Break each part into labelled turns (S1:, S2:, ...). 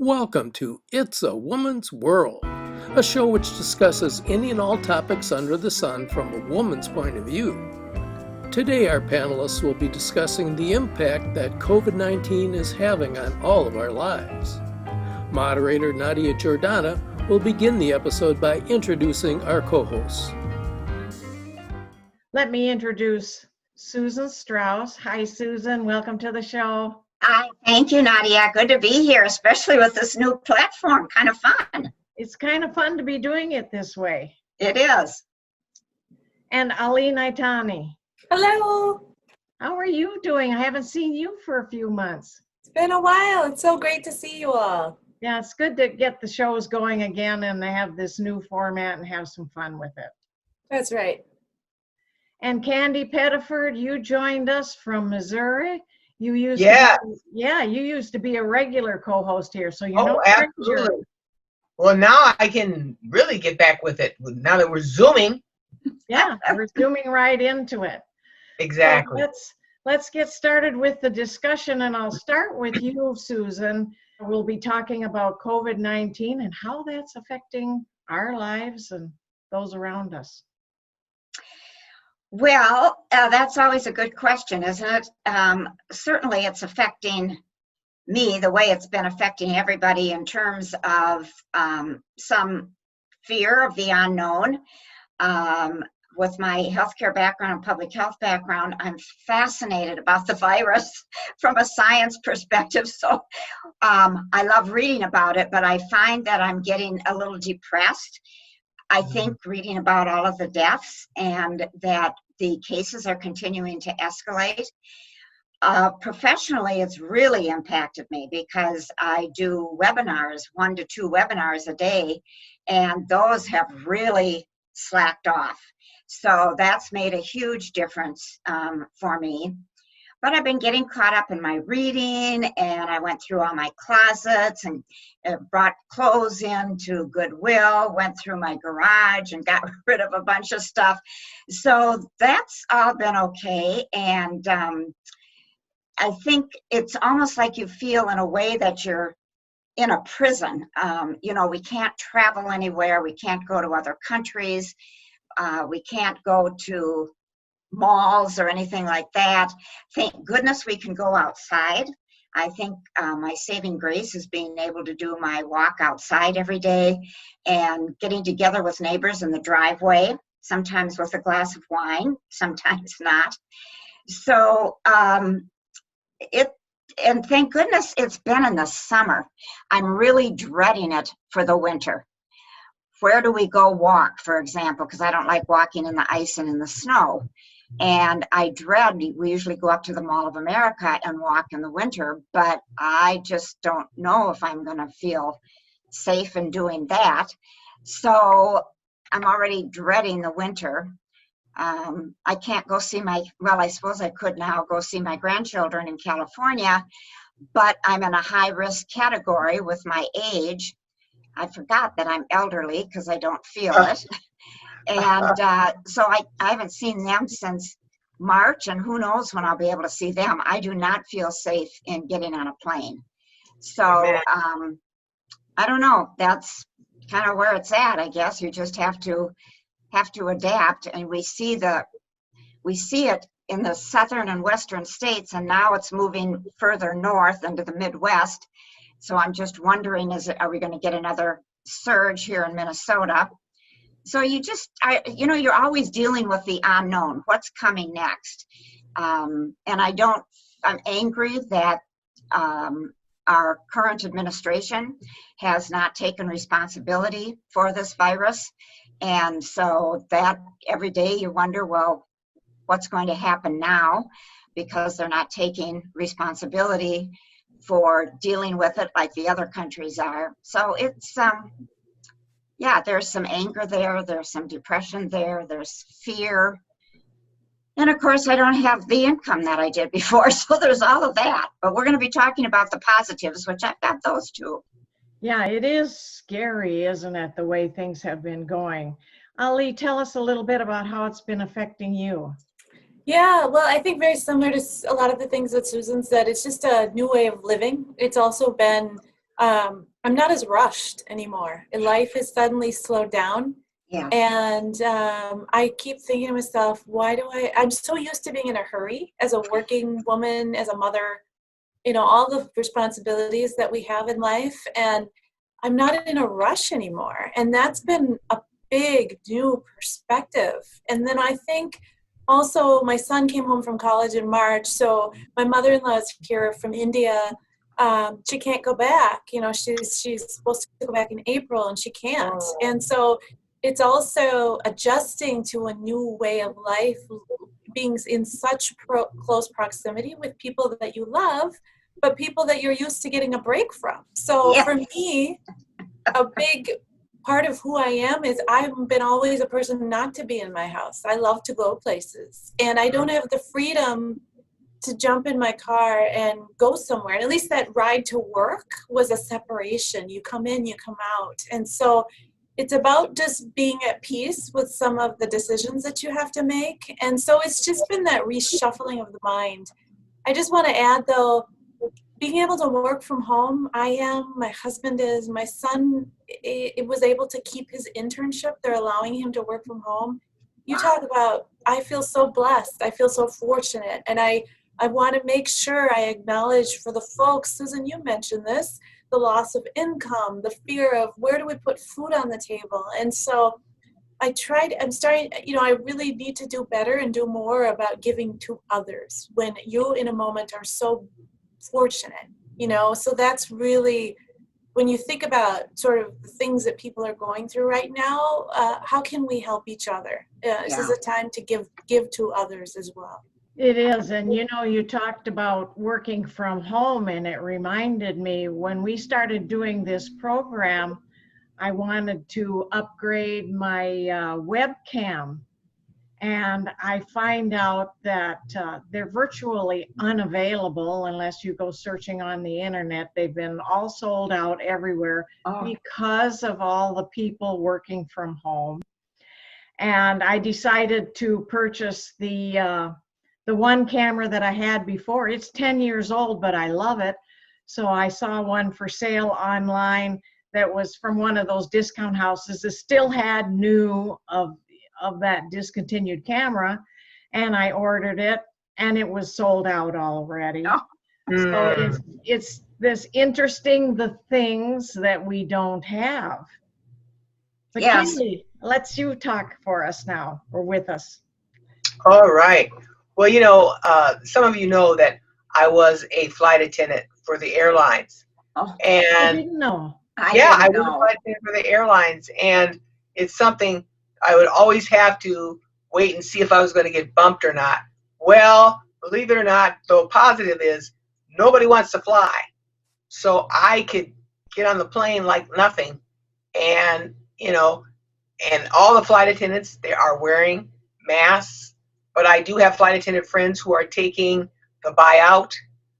S1: Welcome to It's a Woman's World, a show which discusses any and all topics under the sun from a woman's point of view. Today, our panelists will be discussing the impact that COVID-19 is having on all of our lives. Moderator Nadia Jordana will begin the episode by introducing our co-hosts.
S2: Let me introduce Susan Strauss. Hi, Susan. Welcome to the show.
S3: Hi, thank you, Nadia. Good to be here, especially with this new platform. Kind of fun.
S2: It's kind of fun to be doing it this way.
S3: It is.
S2: And Ali Naitani.
S4: Hello.
S2: How are you doing? I haven't seen you for a few months.
S4: It's been a while. It's so great to see you all.
S2: Yeah, it's good to get the shows going again and they have this new format and have some fun with it.
S4: That's right.
S2: And Candy Pettiford, you joined us from Missouri. You used you used to be a regular co-host here, so you know.
S5: Absolutely. Well, now I can really get back with it now that we're Zooming.
S2: Yeah, we're zooming right into it.
S5: Exactly.
S2: So let's get started with the discussion, and I'll start with you, Susan. We'll be talking about COVID-19 and how that's affecting our lives and those around us.
S3: Well, that's always a good question, isn't it? Certainly it's affecting me the way it's been affecting everybody in terms of some fear of the unknown. With my healthcare background and public health background, I'm fascinated about the virus from a science perspective. So I love reading about it, but I find that I'm getting a little depressed. I think reading about all of the deaths and that the cases are continuing to escalate. Professionally, it's really impacted me because I do webinars, 1 to 2 webinars a day, and those have really slacked off. So that's made a huge difference for me. But I've been getting caught up in my reading, and I went through all my closets and brought clothes into Goodwill, went through my garage and got rid of a bunch of stuff. So that's all been okay. And I think it's almost like you feel in a way that you're in a prison. We can't travel anywhere. We can't go to other countries. We can't go to malls or anything like that. Thank goodness we can go outside. I think my saving grace is being able to do my walk outside every day and getting together with neighbors in the driveway, sometimes with a glass of wine, sometimes not. So and thank goodness it's been in the summer. I'm really dreading it for the winter. Where do we go walk, for example, because I don't like walking in the ice and in the snow. And I dread, we usually go up to the Mall of America and walk in the winter, but I just don't know if I'm going to feel safe in doing that. So I'm already dreading the winter. I can't go see I suppose I could now go see my grandchildren in California, but I'm in a high risk category with my age. I forgot that I'm elderly because I don't feel it. And so I haven't seen them since March, and who knows when I'll be able to see them. I do not feel safe in getting on a plane. So I don't know. That's kind of where it's at, I guess. You just have to adapt. And we see it in the southern and western states, and now it's moving further north into the Midwest. So I'm just wondering, are we going to get another surge here in Minnesota? So you're always dealing with the unknown, what's coming next. And I'm angry that our current administration has not taken responsibility for this virus. And so that every day you wonder, well, what's going to happen now? Because they're not taking responsibility for dealing with it like the other countries are. So it's, there's some anger there, there's some depression there, there's fear. And of course, I don't have the income that I did before, so there's all of that. But we're going to be talking about the positives, which I've got those too.
S2: Yeah, it is scary, isn't it, the way things have been going. Ali, tell us a little bit about how it's been affecting you.
S4: Yeah, well, I think very similar to a lot of the things that Susan said. It's just a new way of living. It's also been I'm not as rushed anymore. Life is suddenly slowed down.
S3: Yeah.
S4: And I keep thinking to myself, I'm so used to being in a hurry as a working woman, as a mother, all the responsibilities that we have in life. And I'm not in a rush anymore. And that's been a big new perspective. And then I think also my son came home from college in March. So my mother-in-law is here from India. She can't go back. She's supposed to go back in April and she can't.
S5: Oh.
S4: And so it's also adjusting to a new way of life, being in such close proximity with people that you love, but people that you're used to getting a break from. So
S3: Yeah.
S4: for me, a big part of who I am is I've been always a person not to be in my house. I love to go places, and I don't have the freedom to jump in my car and go somewhere. And at least that ride to work was a separation. You come in, you come out. And so it's about just being at peace with some of the decisions that you have to make. And so it's just been that reshuffling of the mind. I just want to add, though, being able to work from home, I am, my husband is, my son it was able to keep his internship. They're allowing him to work from home. You talk about, I feel so blessed. I feel so fortunate. And I want to make sure I acknowledge for the folks, Susan, you mentioned this, the loss of income, the fear of where do we put food on the table. And so I'm starting, I really need to do better and do more about giving to others when you in a moment are so fortunate, so that's really, when you think about sort of the things that people are going through right now, how can we help each other? This is a time to give to others as well.
S2: It is. And you talked about working from home, and it reminded me when we started doing this program, I wanted to upgrade my webcam. And I find out that they're virtually unavailable unless you go searching on the internet. They've been all sold out everywhere because of all the people working from home. And I decided to purchase the one camera that I had before. It's 10 years old, but I love it. So I saw one for sale online that was from one of those discount houses that still had new of that discontinued camera, and I ordered it, and it was sold out already. So it's this interesting, the things that we don't have. So
S3: Yes.
S2: Keely, let's you talk for us now, or with us.
S5: All right. Well, some of you know that I was a flight attendant for the airlines.
S3: Oh,
S2: I
S5: And
S2: didn't know.
S5: I was a flight attendant for the airlines, and it's something I would always have to wait and see if I was going to get bumped or not. Well, believe it or not, the positive is nobody wants to fly. So I could get on the plane like nothing. And, and all the flight attendants, they are wearing masks. But I do have flight attendant friends who are taking the buyout.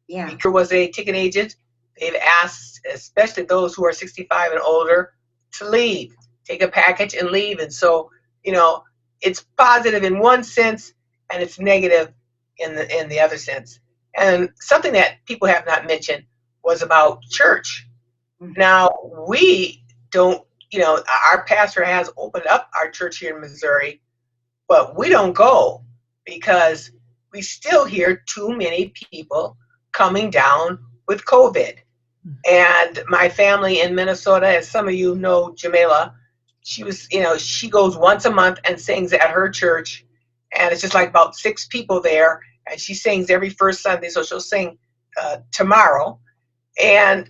S3: Yeah.
S5: There was a ticket agent. They've asked, especially those who are 65 and older, to leave, take a package and leave. And so, it's positive in one sense and it's negative in the other sense. And something that people have not mentioned was about church. Now, we don't, our pastor has opened up our church here in Missouri, but we don't go because we still hear too many people coming down with COVID. And my family in Minnesota, as some of you know, Jamila, she goes once a month and sings at her church. And it's just like about 6 people there. And she sings every first Sunday. So she'll sing tomorrow. And,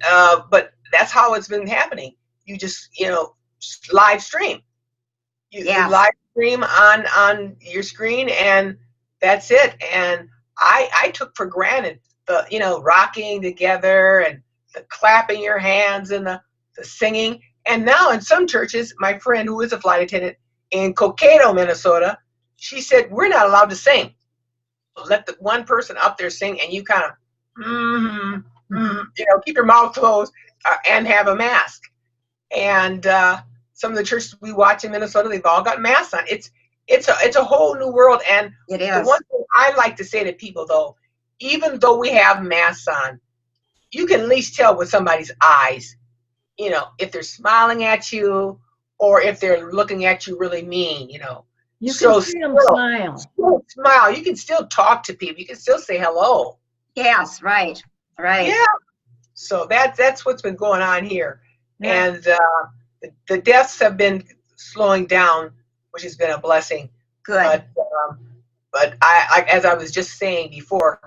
S5: but that's how it's been happening. You just, live stream. You live stream on your screen, and that's it. And I took for granted the, rocking together and the clapping your hands and the singing. And now in some churches, my friend who is a flight attendant in Cokato, Minnesota, she said, we're not allowed to sing. Let the one person up there sing, and you kind of, keep your mouth closed and have a mask. And some of the churches we watch in Minnesota, they've all got masks on. It's a whole new world. And
S3: it is.
S5: The one thing I like to say to people, though, even though we have masks on, you can at least tell with somebody's eyes, if they're smiling at you or if they're looking at you really mean,
S2: You can
S5: So
S2: see them
S5: still,
S2: smile.
S5: still smile. You can still talk to people. You can still say hello.
S3: Yes, right, right.
S5: Yeah. So that's what's been going on here.
S2: Yeah.
S5: And the deaths have been slowing down, which has been a blessing.
S3: Good.
S5: But I as I was just saying before,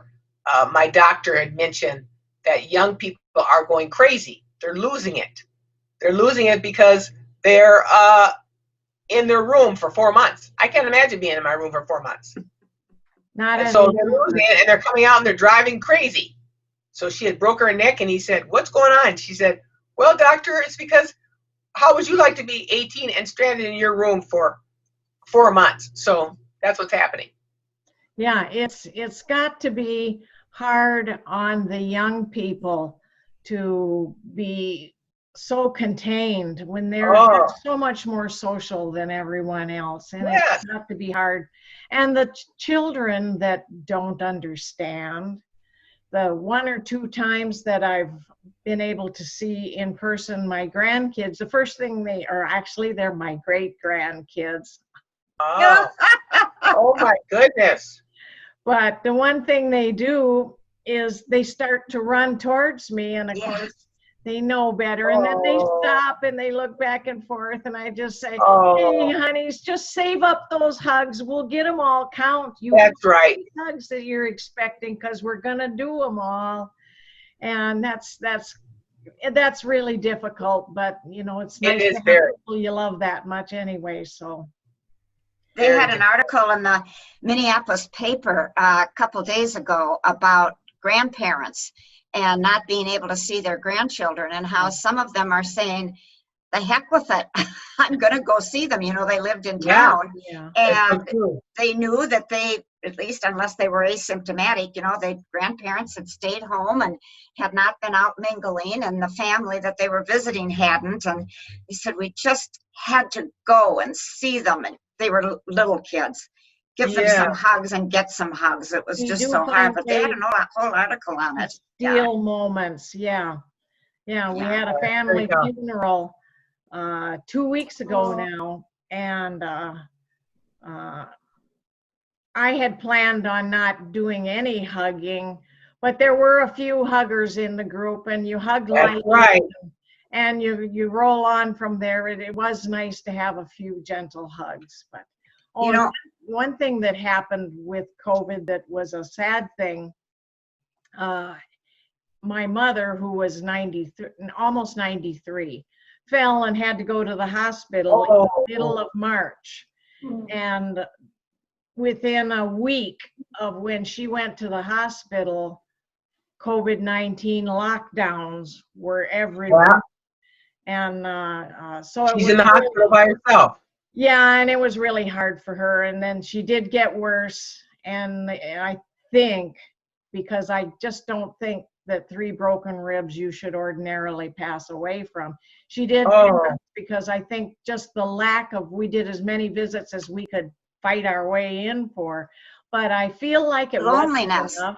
S5: my doctor had mentioned that young people are going crazy. They're losing it. They're losing it because they're in their room for 4 months. I can't imagine being in my room for 4 months.
S2: Not
S5: And
S2: as
S5: so
S2: a
S5: they're losing it, and they're coming out and they're driving crazy. So she had broke her neck, and he said, "What's going on?" She said, "Well, doctor, it's because how would you like to be 18 and stranded in your room for 4 months?" So that's what's happening.
S2: Yeah, it's got to be hard on the young people to be so contained when they're so much more social than everyone else, and
S5: Yes.
S2: it's got to be hard. And the children that don't understand, the 1 or 2 times that I've been able to see in person my grandkids, the first thing they're my great grandkids.
S5: Oh. Oh my goodness.
S2: But the one thing they do is they start to run towards me, and of course they know better, and then they stop and they look back and forth, and I just say, "Hey, honeys, just save up those hugs. We'll get them all. Count.
S5: That's right.
S2: Hugs that you're expecting, because we're gonna do them all." And that's really difficult, but it's nice to have people you love that much anyway. So.
S3: They had an article in the Minneapolis paper a couple days ago about grandparents and not being able to see their grandchildren, and how some of them are saying, "The heck with it. I'm going to go see them." They lived in town, and they knew that they, at least unless they were asymptomatic, the grandparents had stayed home and had not been out mingling, and the family that they were visiting hadn't. And they said, "We just had to go and see them." And they were little kids. Give them some hugs and get some hugs. It was just so hard, but they had a whole article on it.
S2: Steal moments, yeah. We had a family funeral 2 weeks ago now, and I had planned on not doing any hugging, but there were a few huggers in the group, and you hug lightly, and you roll on from there. It was nice to have a few gentle hugs. But one thing that happened with COVID that was a sad thing, my mother, who was 93, almost 93, fell and had to go to the hospital in the middle of March. And within a week of when she went to the hospital, COVID-19 lockdowns were everywhere. And so
S5: she's in the hospital by herself.
S2: Yeah, and it was really hard for her. And then she did get worse. And I think, because I just don't think that 3 broken ribs you should ordinarily pass away from. She did because I think just the lack of, we did as many visits as we could fight our way in for. But I feel like it wasn't enough.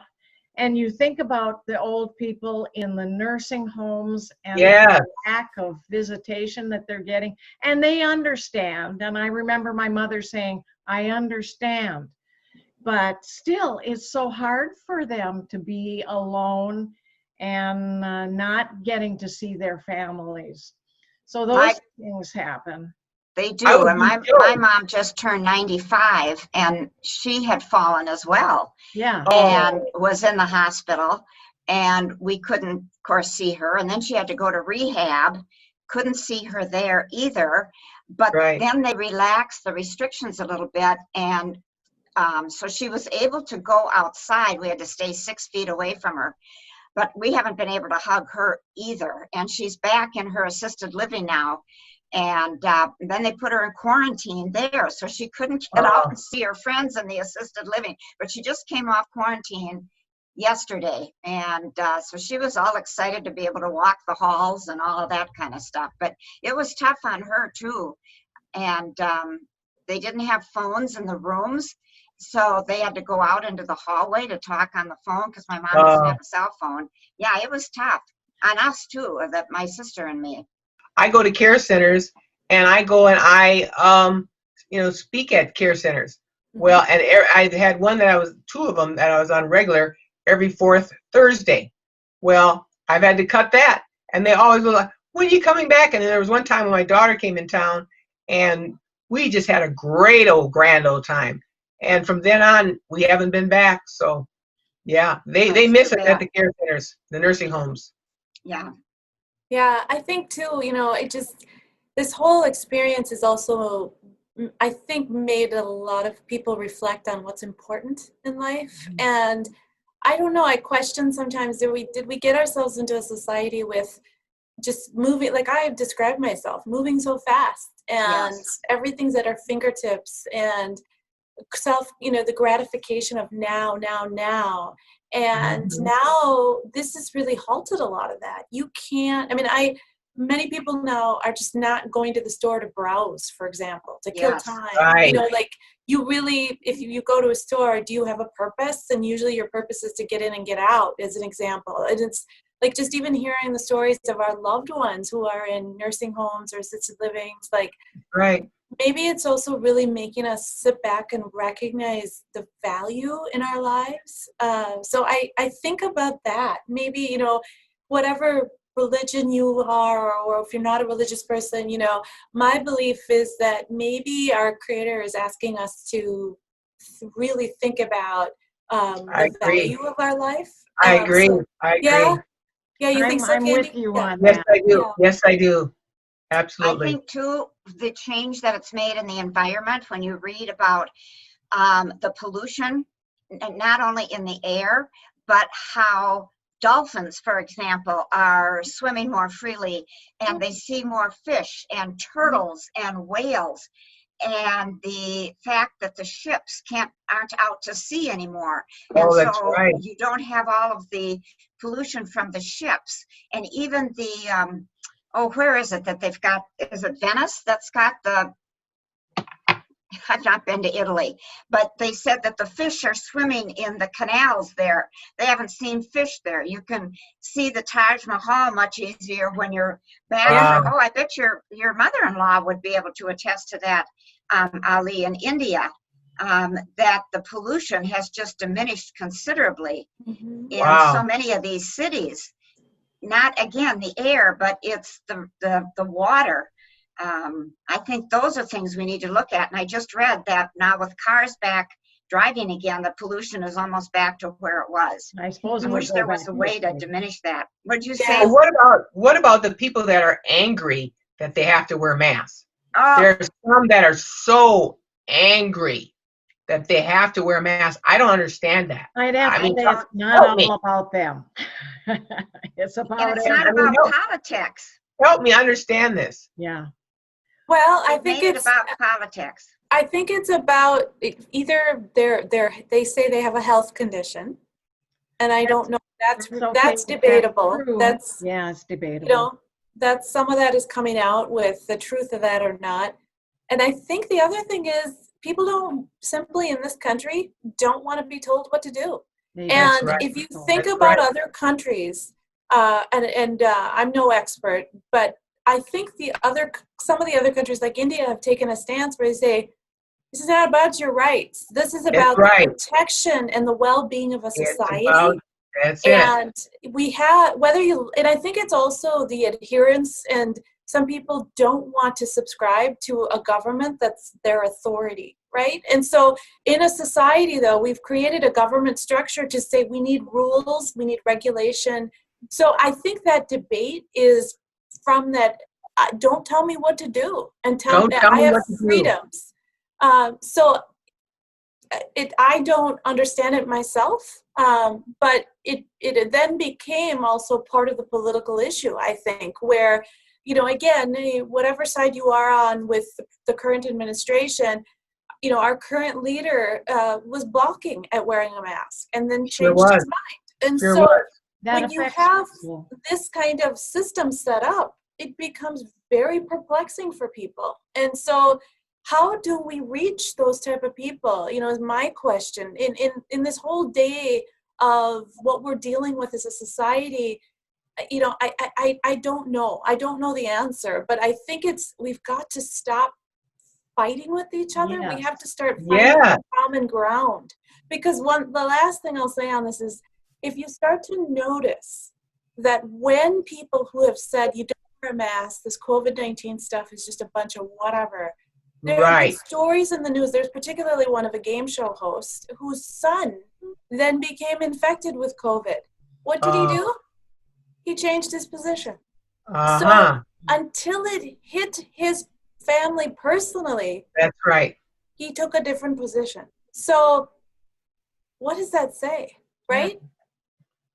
S2: And you think about the old people in the nursing homes and the lack of visitation that they're getting, and they understand. And I remember my mother saying, "I understand." But still, it's so hard for them to be alone and not getting to see their families. So those things happen.
S3: They do. And my mom just turned 95, and she had fallen as well.
S2: Yeah.
S3: And was in the hospital, and we couldn't, of course, see her. And then she had to go to rehab. Couldn't see her there either. But then they relaxed the restrictions a little bit, and so she was able to go outside. We had to stay 6 feet away from her, but we haven't been able to hug her either. And she's back in her assisted living now. And then they put her in quarantine there, so she couldn't get out and see her friends in the assisted living. But she just came off quarantine yesterday, and so she was all excited to be able to walk the halls and all of that kind of stuff. But it was tough on her too. And they didn't have phones in the rooms, so they had to go out into the hallway to talk on the phone, because my mom doesn't have a cell phone. Yeah, it was tough on us too, my sister and me.
S5: I go to care centers and I go and speak at care centers. Well, and I had two of them that I was on regular every fourth Thursday. Well, I've had to cut that. And they always were like, when are you coming back? And then there was one time when my daughter came in town and we just had a grand old time. And from then on, we haven't been back. So yeah, they miss it at the care centers, the nursing homes.
S3: Yeah.
S4: Yeah, I think too, this whole experience is also, I think, made a lot of people reflect on what's important in life. And I don't know, I question sometimes, did we get ourselves into a society with just moving, like I have described myself, moving so fast and everything's at our fingertips, and the gratification of now. And now this has really halted a lot of that. You can't, many people now are just not going to the store to browse, for example, to kill time.
S5: Right.
S4: You really, if you go to a store, do you have a purpose? And usually your purpose is to get in and get out, as an example. And it's like, just even hearing the stories of our loved ones who are in nursing homes or assisted living, it's like,
S5: right.
S4: Maybe it's also really making us sit back and recognize the value in our lives. So I think about that. Maybe, whatever religion you are, or if you're not a religious person, my belief is that maybe our Creator is asking us to really think about the value of our life.
S5: I agree. I agree.
S4: Yeah, you think so,
S2: I'm
S4: Candy?
S2: with you on
S5: Yes,
S2: that.
S5: I do.
S4: Yeah.
S5: Yes, I do. Absolutely.
S3: I think too, the change that it's made in the environment, when you read about the pollution, not only in the air, but how dolphins, for example, are swimming more freely, and they see more fish and turtles and whales, and the fact that the ships aren't out to sea anymore. And
S5: that's
S3: so
S5: right.
S3: you don't have all of the pollution from the ships, and even the where is it that they've got, is it Venice that's got I've not been to Italy, but they said that the fish are swimming in the canals there. They haven't seen fish there. You can see the Taj Mahal much easier when you're back.
S5: Wow.
S3: I bet your mother-in-law would be able to attest to that, Ali, in India, that the pollution has just diminished considerably in so many of these cities. Not, again, the air, but it's the water. I think those are things we need to look at. And I just read that now with cars back driving again, the pollution is almost back to where it was.
S2: I suppose
S3: I wish there was a way to diminish that. What did you say?
S5: What about the people that are angry that they have to wear masks?
S3: Oh,
S5: There's some that are so angry that they have to wear masks. I don't understand that.
S2: I'd have to say it's not all about them. It's about
S3: and it's not about politics.
S5: Help me understand this.
S2: Yeah.
S4: Well, I think it's
S3: about politics.
S4: I think it's about either they say they have a health condition, and I don't know. That's debatable. That's
S2: it's debatable.
S4: That some of that is coming out with the truth of that or not. And I think the other thing is people don't simply in this country don't want to be told what to do. And if you think about other countries, and I'm no expert, but I think some of the other countries like India have taken a stance where they say, this is not about your rights. This is about the protection and the well-being of a society. And we have, and I think it's also the adherence, and some people don't want to subscribe to a government that's their authority, right? And so in a society, though, we've created a government structure to say we need rules, we need regulation. So I think that debate is from that, don't tell me what to do, and tell me I have freedoms. So I don't understand it myself, but it then became also part of the political issue, I think, where, again, whatever side you are on with the current administration, our current leader was balking at wearing a mask and then changed his mind. And so when you have this kind of system set up, it becomes very perplexing for people. And so how do we reach those type of people, is my question. In this whole day of what we're dealing with as a society, you know, I don't know. I don't know the answer, but I think we've got to stop fighting with each other. We
S2: Yes.
S4: have to start finding
S5: Yeah.
S4: common ground. Because the last thing I'll say on this is, if you start to notice that when people who have said you don't wear a mask, this COVID-19 stuff is just a bunch of whatever, there have been
S5: Right.
S4: stories in the news. There's particularly one of a game show host whose son then became infected with COVID. What did he do? He changed his position.
S5: Uh-huh.
S4: So until it hit his family personally,
S5: That's right.
S4: he took a different position. So what does that say, right?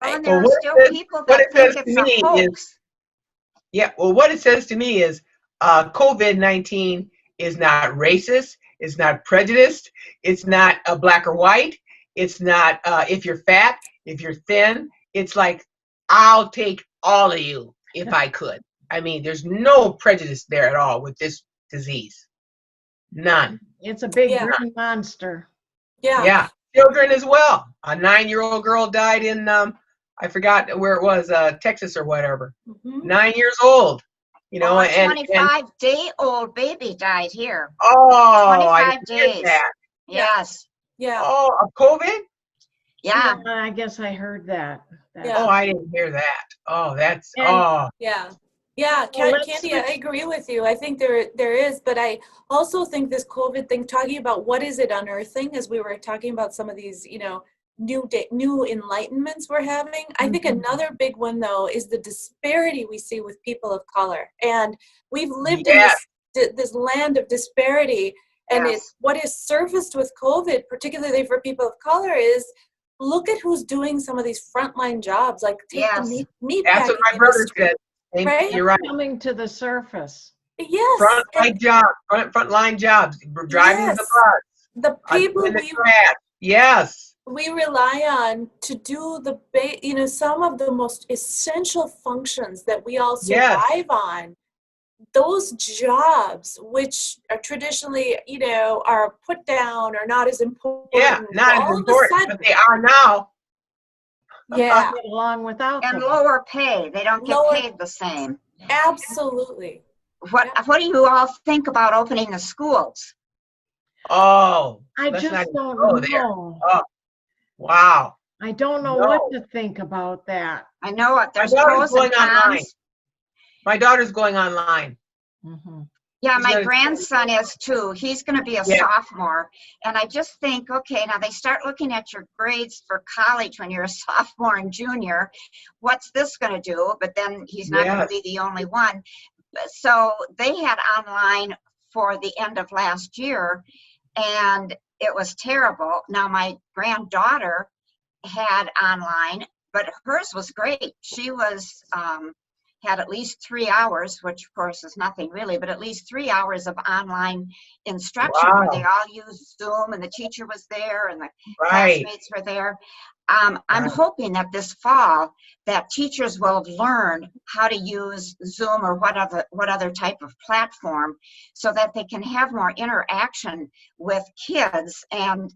S3: Well, and
S5: Well,
S3: there are
S5: what
S3: still
S5: it says,
S3: people
S5: what
S3: that
S5: it
S3: think
S5: says to
S3: it's a
S5: me is,
S3: hoax.
S5: yeah, well, what it says to me is COVID-19 is not racist, it's not prejudiced, it's not black or white, it's not if you're fat, if you're thin. It's like, I'll take all of you if I could. I mean, there's no prejudice there at all with this disease. None.
S2: It's a big
S4: Yeah.
S2: green monster.
S4: Yeah.
S5: Yeah. Children as well. A 9-year-old girl died in I forgot where it was, Texas or whatever.
S4: Mhm.
S5: 9 years old. You know,
S3: Oh, a
S5: and
S3: 25-day-old baby died here.
S5: oh, I
S3: 25
S5: didn't hear
S3: days.
S5: that.
S3: Yes.
S4: Yeah.
S5: Oh, of COVID?
S3: Yeah.
S2: I guess I heard that.
S4: Yeah.
S5: Oh, I didn't hear that. Oh, that's
S2: And-
S4: Yeah. Yeah,
S2: Well, let's
S4: Candy, I
S2: switch-
S4: agree with you. I think there is, but I also think this COVID thing, talking about what is it unearthing, as we were talking about some of these, you know, new enlightenments we're having. I think
S2: Mhm.
S4: another big one though is the disparity we see with people of color, and we've lived
S5: Yes.
S4: in this land of disparity. And
S3: Yes.
S4: what is surfaced with COVID, particularly for people of color, is look at who's doing some of these frontline jobs, like take
S3: Yes.
S4: the meat
S5: That's what my
S4: packing
S5: brother
S4: industry.
S5: said. And
S4: Right?
S5: you're right.
S2: Coming to the surface.
S4: Yes,
S5: Frontline jobs, frontline jobs. Driving the
S4: Yes.
S5: bus,
S4: the people
S5: doing the trash. Yes.
S4: we rely on to do you know, some of the most essential functions that we all
S5: Yes.
S4: survive on. Those jobs, which are traditionally, you know, are put down or not as important.
S5: Yeah, not as
S4: all of a
S5: important,
S4: sudden,
S5: but they are now.
S4: yeah,
S2: Get along without
S3: And
S2: them.
S3: lower pay. They don't get
S4: Lower-
S3: paid the same.
S4: absolutely.
S3: What do you all think about opening the schools?
S5: Oh,
S2: I
S5: let's
S2: just
S5: not even
S2: don't
S5: go there.
S2: know.
S5: Oh, wow.
S2: I don't know
S5: No.
S2: what to think about that.
S3: I know it. There's
S5: daughter's
S3: pros
S5: going
S3: and cons.
S5: online. My daughter's going online.
S2: Mhm.
S3: Yeah,
S5: He's
S3: my
S5: gonna-
S3: grandson is too. He's going to be a
S5: Yeah.
S3: sophomore. And I just think, okay, now they start looking at your grades for college when you're a sophomore and junior. What's this going to do? But then he's not going to
S5: Yes.
S3: be the only one. So they had online for the end of last year, and it was terrible. Now my granddaughter had online, but hers was great. She was had at least 3 hours, which of course is nothing really, but at least 3 hours of online instruction where they all used Zoom, and the teacher was there and the
S5: Right.
S3: classmates were there. I'm
S5: Right.
S3: hoping that this fall that teachers will have learned how to use Zoom or what other type of platform, so that they can have more interaction with kids. And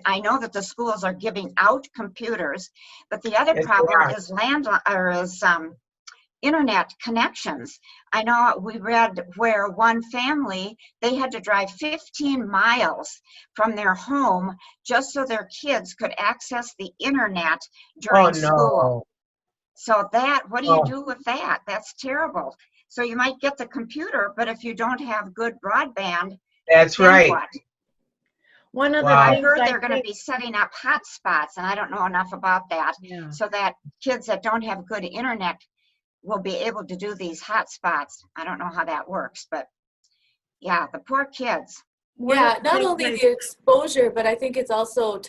S3: I know that the schools are giving out computers, but the other
S5: Yes, they
S3: problem
S5: are.
S3: is internet connections. I know we read where one family, they had to drive 15 miles from their home just so their kids could access the internet during
S5: Oh,
S3: school.
S5: no.
S3: So what do you
S5: Oh.
S3: do with that? That's terrible. So you might get the computer, but if you don't have good broadband,
S5: That's
S3: then
S5: right.
S3: what?
S2: One of the
S5: Wow.
S3: I
S2: things
S3: heard
S2: I
S3: they're going to
S2: think-
S3: be setting up hotspots, and I don't know enough about that,
S2: Yeah.
S3: so that kids that don't have good internet will be able to do these hotspots. I don't know how that works, but yeah, the poor kids.
S2: One
S4: Yeah,
S2: of the
S4: not
S2: things
S4: only
S2: I-
S4: the exposure, but I think it's also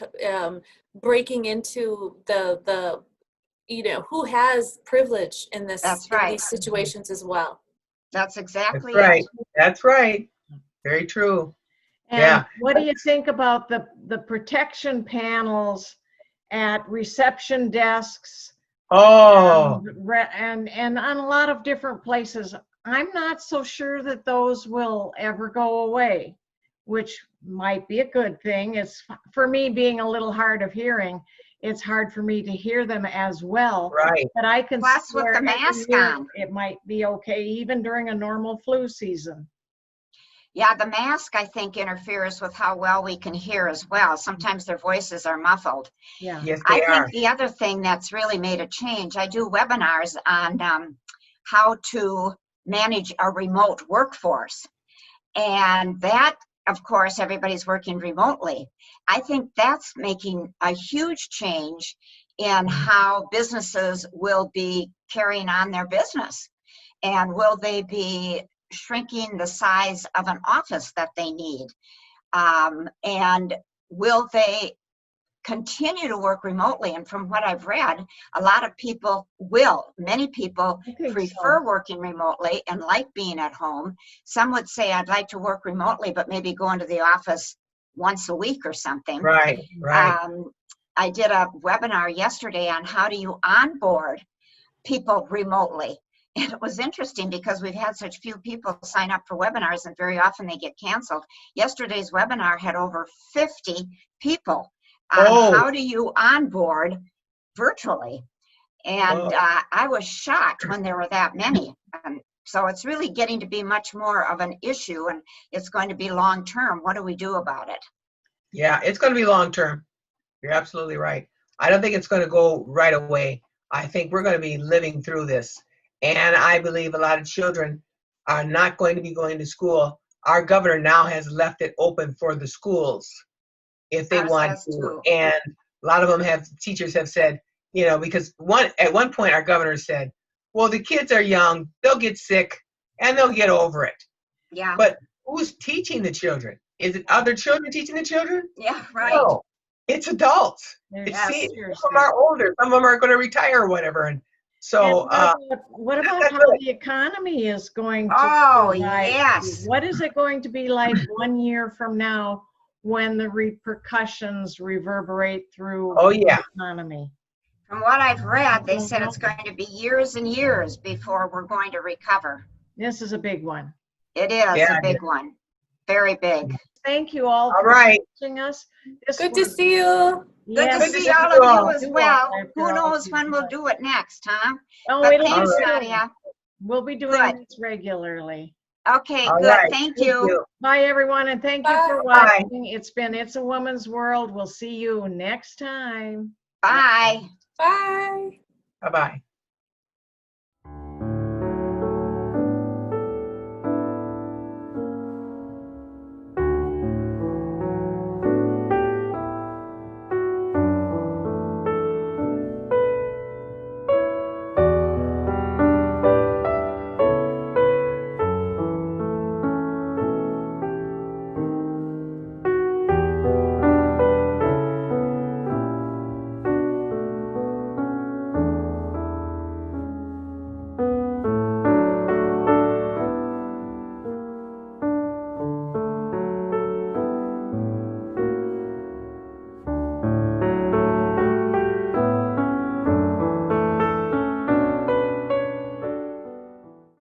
S4: breaking into the you know, who has privilege in this
S3: That's
S4: in
S3: right.
S4: these situations as well.
S3: That's
S5: That's
S3: exactly
S5: right.
S3: it.
S5: That's right. Very true.
S2: And
S5: Yeah.
S2: what do you think about the protection panels at reception desks
S5: Oh,
S2: and on a lot of different places? I'm not so sure that those will ever go away, which might be a good thing. It's for me being a little hard of hearing. it's hard for me to hear them as well.
S5: Right.
S2: But I can
S3: Plus with
S2: swear
S3: the
S2: every
S3: mask
S2: year
S3: on.
S2: it might be okay, even during a normal flu season.
S3: Yeah, the mask, I think, interferes with how well we can hear as well. Sometimes their voices are muffled.
S2: Yeah.
S5: Yes,
S3: I
S5: they
S3: think
S5: are.
S3: the other thing that's really made a change, I do webinars on how to manage a remote workforce. And that, of course, everybody's working remotely. I think that's making a huge change in how businesses will be carrying on their business. And will they be shrinking the size of an office that they need? And will they continue to work remotely? And from what I've read, a lot of people will. Many people
S2: I think
S3: prefer
S2: so.
S3: working remotely and like being at home. Some would say, I'd like to work remotely, but maybe go into the office once a week or something.
S5: Right, right.
S3: I did a webinar yesterday on how do you onboard people remotely. And it was interesting because we've had such few people sign up for webinars and very often they get canceled. Yesterday's webinar had over 50 people on how do you onboard virtually. And I was shocked when there were that many. So it's really getting to be much more of an issue, and it's going to be long term. What do we do about it?
S5: Yeah, it's going to be long term. You're absolutely right. I don't think it's going to go right away. I think we're going to be living through this. And I believe a lot of children are not going to be going to school. Our governor now has left it open for the schools if they
S3: Ours
S5: want
S3: has
S5: to.
S3: too.
S5: And a lot of them teachers have said, you know, because at one point our governor said, well, the kids are young, they'll get sick and they'll get over it.
S3: Yeah.
S5: But who's teaching the children? Is it other children teaching the children?
S3: Yeah, right.
S5: No, it's adults.
S2: There's
S3: Yes,
S5: Some of them are older, some of them are going to retire or whatever. And so,
S2: and what about
S5: that's
S2: how
S5: good.
S2: the economy is going to
S3: Oh,
S2: survive?
S3: yes.
S2: What is it going to be like 1 year from now when the repercussions reverberate through
S5: Oh,
S2: the
S5: yeah.
S2: economy?
S3: From what I've read, they said it's going to be years and years before we're going to recover.
S2: This is a big one.
S3: It is
S5: Yeah,
S3: a big one. Very big.
S2: Thank you all
S5: All
S2: for
S5: right.
S2: watching us. This
S4: Good to
S2: was-
S4: see you.
S3: Good
S2: Yes,
S3: to
S5: Good to
S3: see
S5: see
S3: all
S5: you
S3: of
S5: all.
S3: you as
S2: You all
S3: well.
S2: after
S3: Who
S2: all
S3: knows
S2: these
S3: when we'll
S2: months.
S3: do it next, huh?
S2: Oh,
S3: But
S2: it'll be
S3: thanks,
S2: soon.
S3: Nadia.
S2: We'll be doing
S3: Good.
S2: this regularly.
S3: Okay,
S5: All
S3: good.
S5: right.
S3: Thank you.
S2: Bye, everyone, and thank you for
S5: Bye.
S2: watching. It's been It's a Woman's World. We'll see you next time.
S3: Bye.
S4: Bye.
S5: Bye-bye.